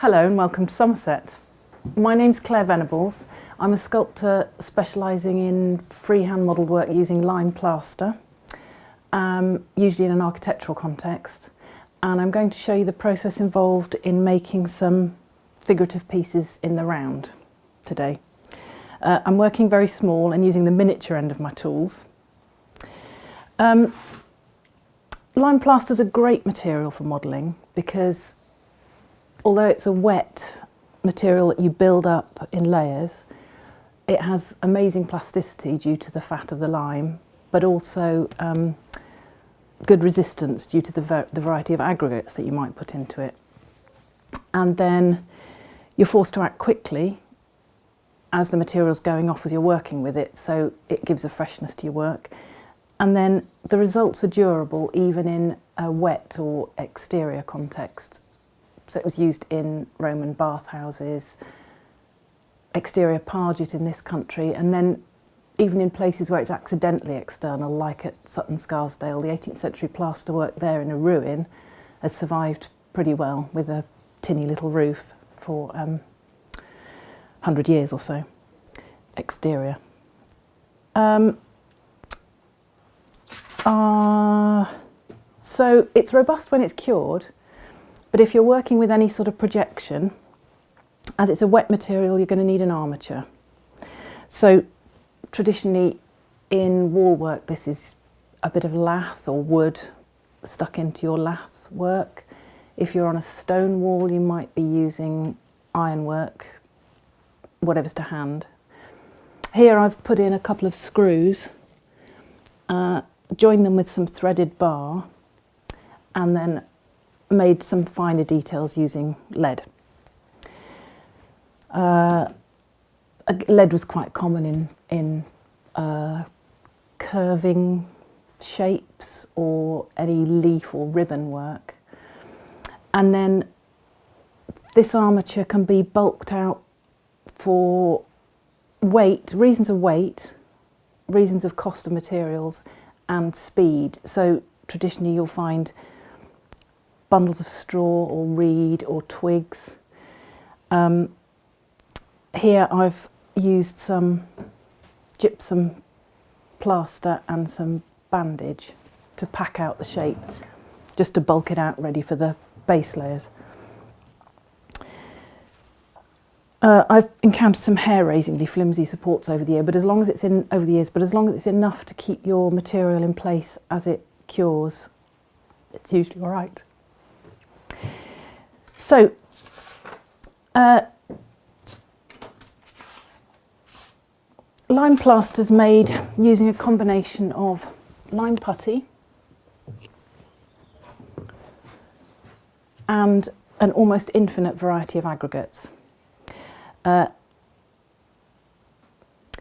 Hello and welcome to Somerset. My name's Clare Venables. I'm a sculptor specialising in freehand modelled work using lime plaster, usually in an architectural context. And I'm going to show you the process involved in making some figurative pieces in the round today. I'm working very small and using the miniature end of my tools. Lime plaster is a great material for modelling because although it's a wet material that you build up in layers, it has amazing plasticity due to the fat of the lime, but also good resistance due to the variety of aggregates that you might put into it. And then you're forced to act quickly as the material's going off as you're working with it, so it gives a freshness to your work. And then the results are durable even in a wet or exterior context. So it was used in Roman bathhouses, exterior parget in this country, and then even in places where it's accidentally external, like at Sutton Scarsdale, the 18th century plaster work there in a ruin has survived pretty well with a tinny little roof for 100 years or so, exterior. So it's robust when it's cured, but if you're working with any sort of projection, as it's a wet material, you're going to need an armature. So traditionally in wall work, this is a bit of lath or wood stuck into your lath work. If you're on a stone wall, you might be using ironwork, whatever's to hand. Here I've put in a couple of screws, joined them with some threaded bar, and then made some finer details using lead. Lead was quite common in curving shapes or any leaf or ribbon work. And then this armature can be bulked out for weight, reasons of cost of materials and speed. So traditionally you'll find bundles of straw or reed or twigs. Here I've used some gypsum plaster and some bandage to pack out the shape, just to bulk it out ready for the base layers. I've encountered some hair-raisingly flimsy supports over the years, but as long as it's enough to keep your material in place as it cures, it's usually all right. So, lime plaster is made using a combination of lime putty and an almost infinite variety of aggregates.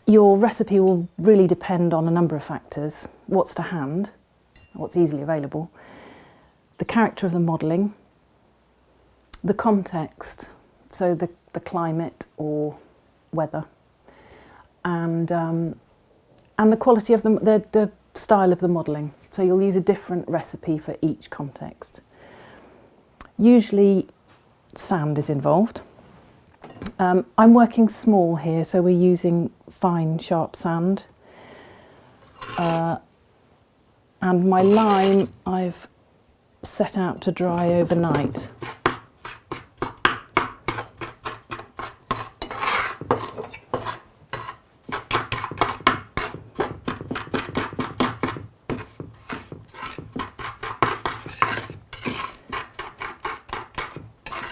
Your recipe will really depend on a number of factors: what's to hand, what's easily available, the character of the modelling, the context, so the climate or weather, and the quality of the style of the modelling. So you'll use a different recipe for each context. Usually sand is involved. I'm working small here, so we're using fine, sharp sand. And my lime I've set out to dry overnight.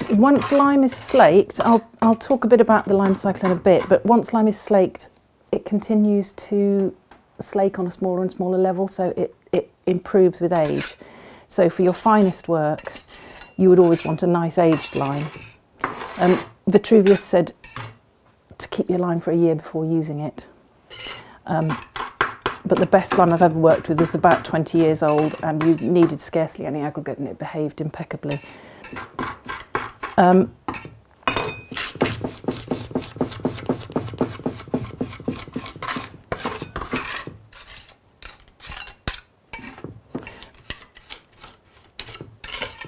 Once lime is slaked, I'll talk a bit about the lime cycle in a bit, but once lime is slaked, it continues to slake on a smaller and smaller level, so it improves with age. So for your finest work, you would always want a nice aged lime. Vitruvius said to keep your lime for a year before using it. But the best lime I've ever worked with was about 20 years old, and you needed scarcely any aggregate and it behaved impeccably.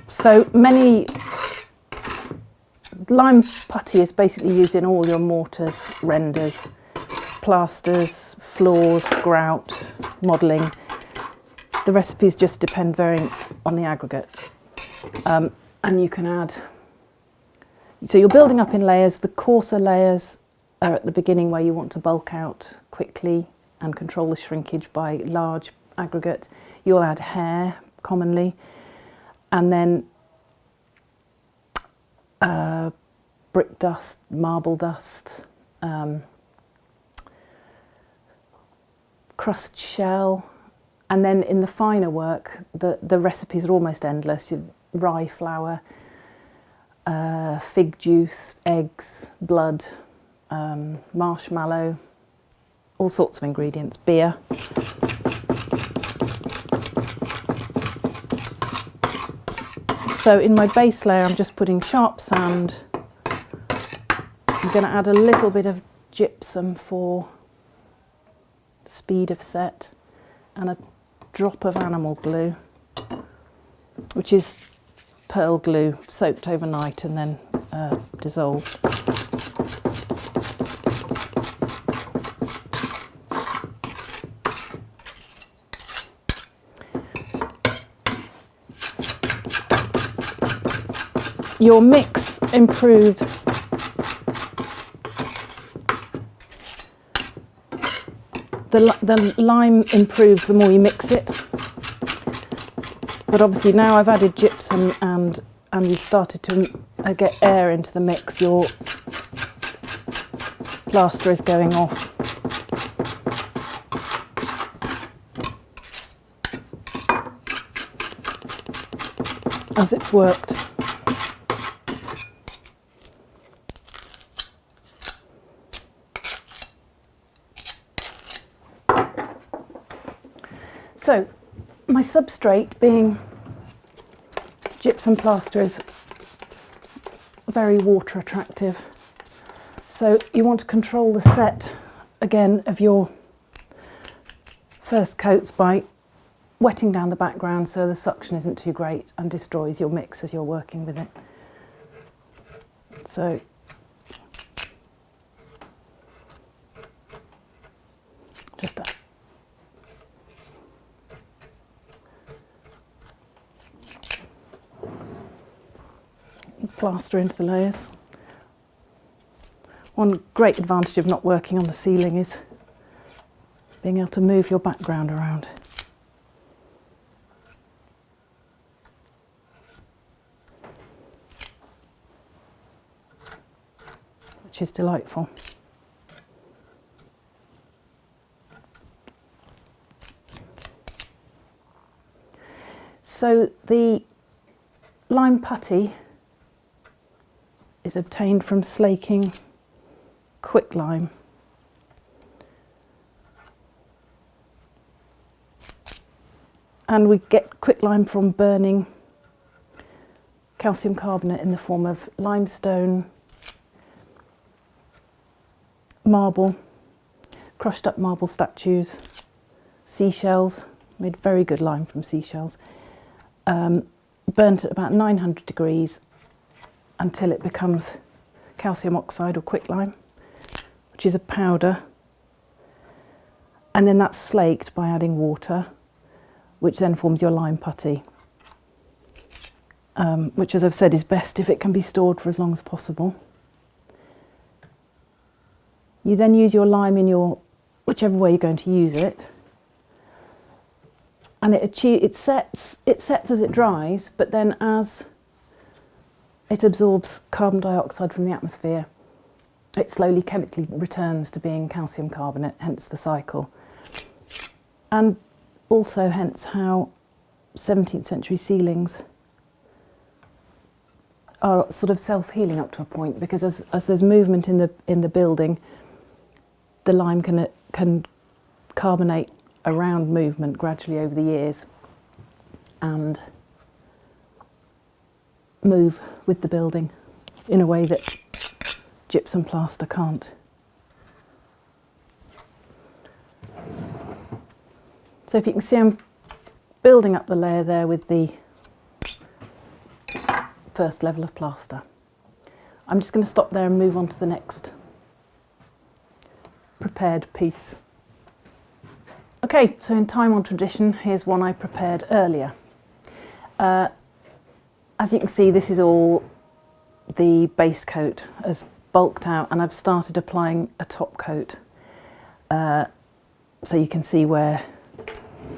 So many lime putty is basically used in all your mortars, renders, plasters, floors, grout, modelling. The recipes just depend varying on the aggregate. And you can add, so you're building up in layers. The coarser layers are at the beginning where you want to bulk out quickly and control the shrinkage by large aggregate. You'll add hair commonly, and then brick dust, marble dust, crust shell, and then in the finer work the recipes are almost endless. Rye flour, fig juice, eggs, blood, marshmallow, all sorts of ingredients, beer. So in my base layer I'm just putting sharp sand. I'm going to add a little bit of gypsum for speed of set and a drop of animal glue, which is pearl glue soaked overnight and then dissolved. Your mix improves the lime improves the more you mix it. But obviously now I've added gypsum and you've started to get air into the mix, your plaster is going off. As it's worked. So, my substrate being gypsum plaster is very water attractive. So you want to control the set again of your first coats by wetting down the background so the suction isn't too great and destroys your mix as you're working with it. So just plaster into the layers. One great advantage of not working on the ceiling is being able to move your background around. Which is delightful. So the lime putty is obtained from slaking quicklime. And we get quicklime from burning calcium carbonate in the form of limestone, marble, crushed up marble statues, seashells, made very good lime from seashells, burnt at about 900 degrees until it becomes calcium oxide or quicklime, which is a powder, and then that's slaked by adding water, which then forms your lime putty, which, as I've said, is best if it can be stored for as long as possible. You then use your lime in your whichever way you're going to use it, and it sets as it dries, but then as it absorbs carbon dioxide from the atmosphere, it slowly chemically returns to being calcium carbonate, hence the cycle. And also hence how 17th century ceilings are sort of self-healing up to a point, because as there's movement in the building, the lime can carbonate around movement gradually over the years and move with the building in a way that gypsum plaster can't. So if you can see, I'm building up the layer there with the first level of plaster. I'm just going to stop there and move on to the next prepared piece. Okay, so in time on tradition, here's one I prepared earlier. As you can see, this is all the base coat as bulked out, and I've started applying a top coat so you can see where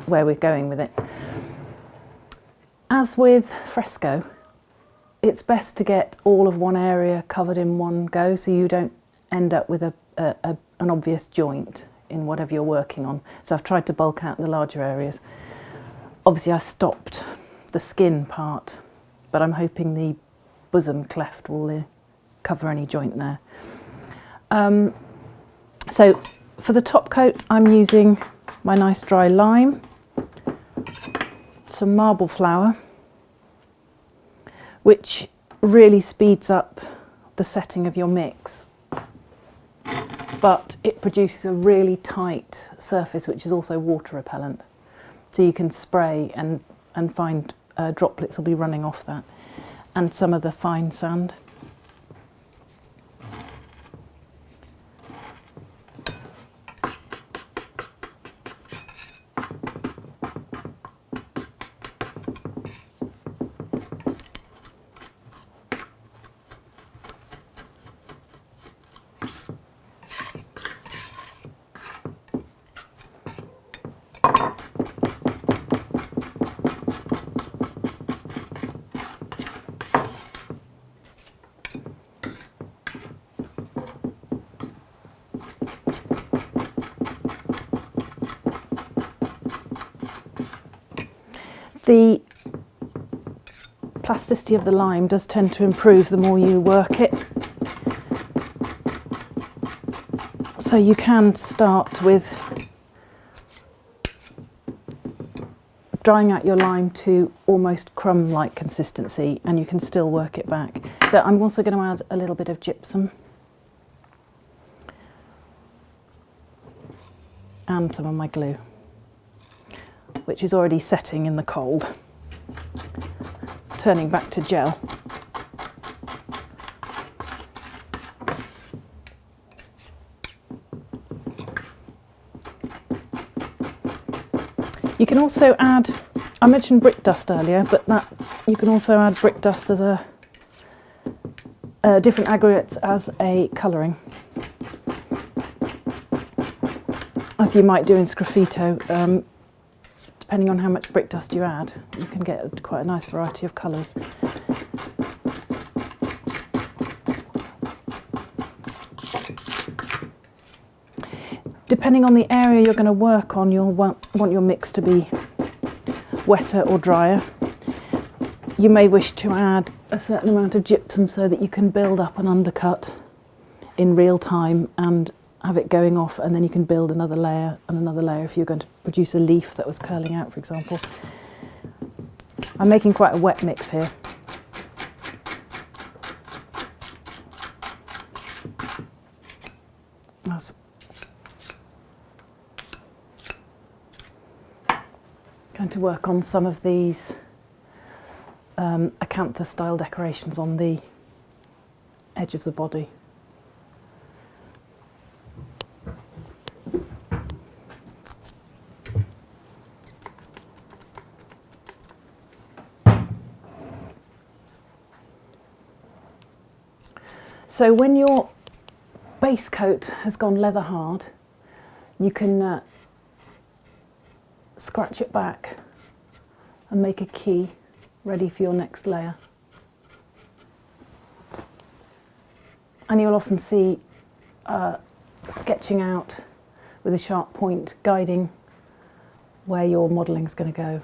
we're going with it. As with fresco, it's best to get all of one area covered in one go so you don't end up with an obvious joint in whatever you're working on. So I've tried to bulk out the larger areas. Obviously I stopped the skin part, but I'm hoping the bosom cleft will cover any joint there. So for the top coat, I'm using my nice dry lime, some marble flour, which really speeds up the setting of your mix, but it produces a really tight surface which is also water repellent. So you can spray and find droplets will be running off that, and some of the fine sand. The plasticity of the lime does tend to improve the more you work it. So you can start with drying out your lime to almost crumb-like consistency, and you can still work it back. So I'm also going to add a little bit of gypsum and some of my glue, which is already setting in the cold, turning back to gel. You can also add, I mentioned brick dust earlier, but you can also add brick dust as a different aggregates as a colouring, as you might do in sgraffito. Depending on how much brick dust you add, you can get quite a nice variety of colours. Depending on the area you're going to work on, you'll want your mix to be wetter or drier. You may wish to add a certain amount of gypsum so that you can build up an undercut in real time and have it going off, and then you can build another layer and another layer if you're going to produce a leaf that was curling out, for example. I'm making quite a wet mix here. That's going to work on some of these acantha style decorations on the edge of the body. So when your base coat has gone leather hard, you can scratch it back and make a key ready for your next layer. And you'll often see sketching out with a sharp point guiding where your modelling's going to go.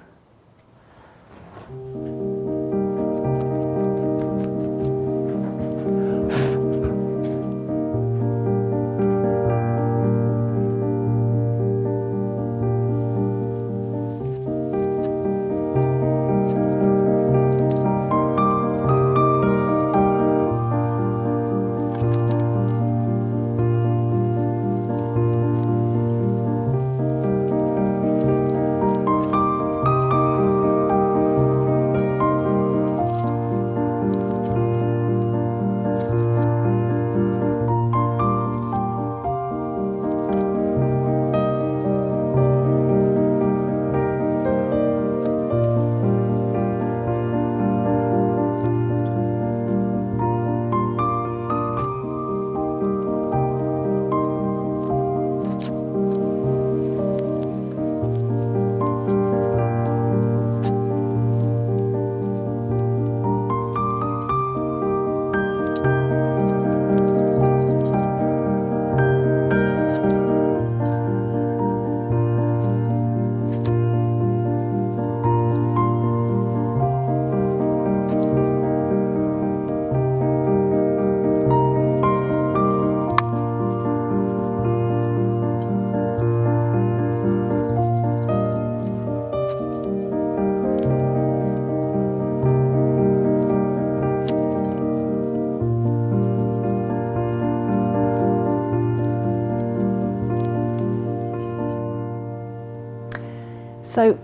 So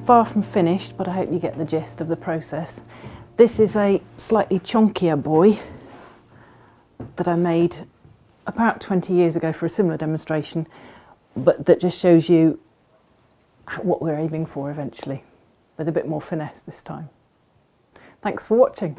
far from finished, but I hope you get the gist of the process. This is a slightly chunkier boy that I made about 20 years ago for a similar demonstration, but that just shows you what we're aiming for eventually, with a bit more finesse this time. Thanks for watching.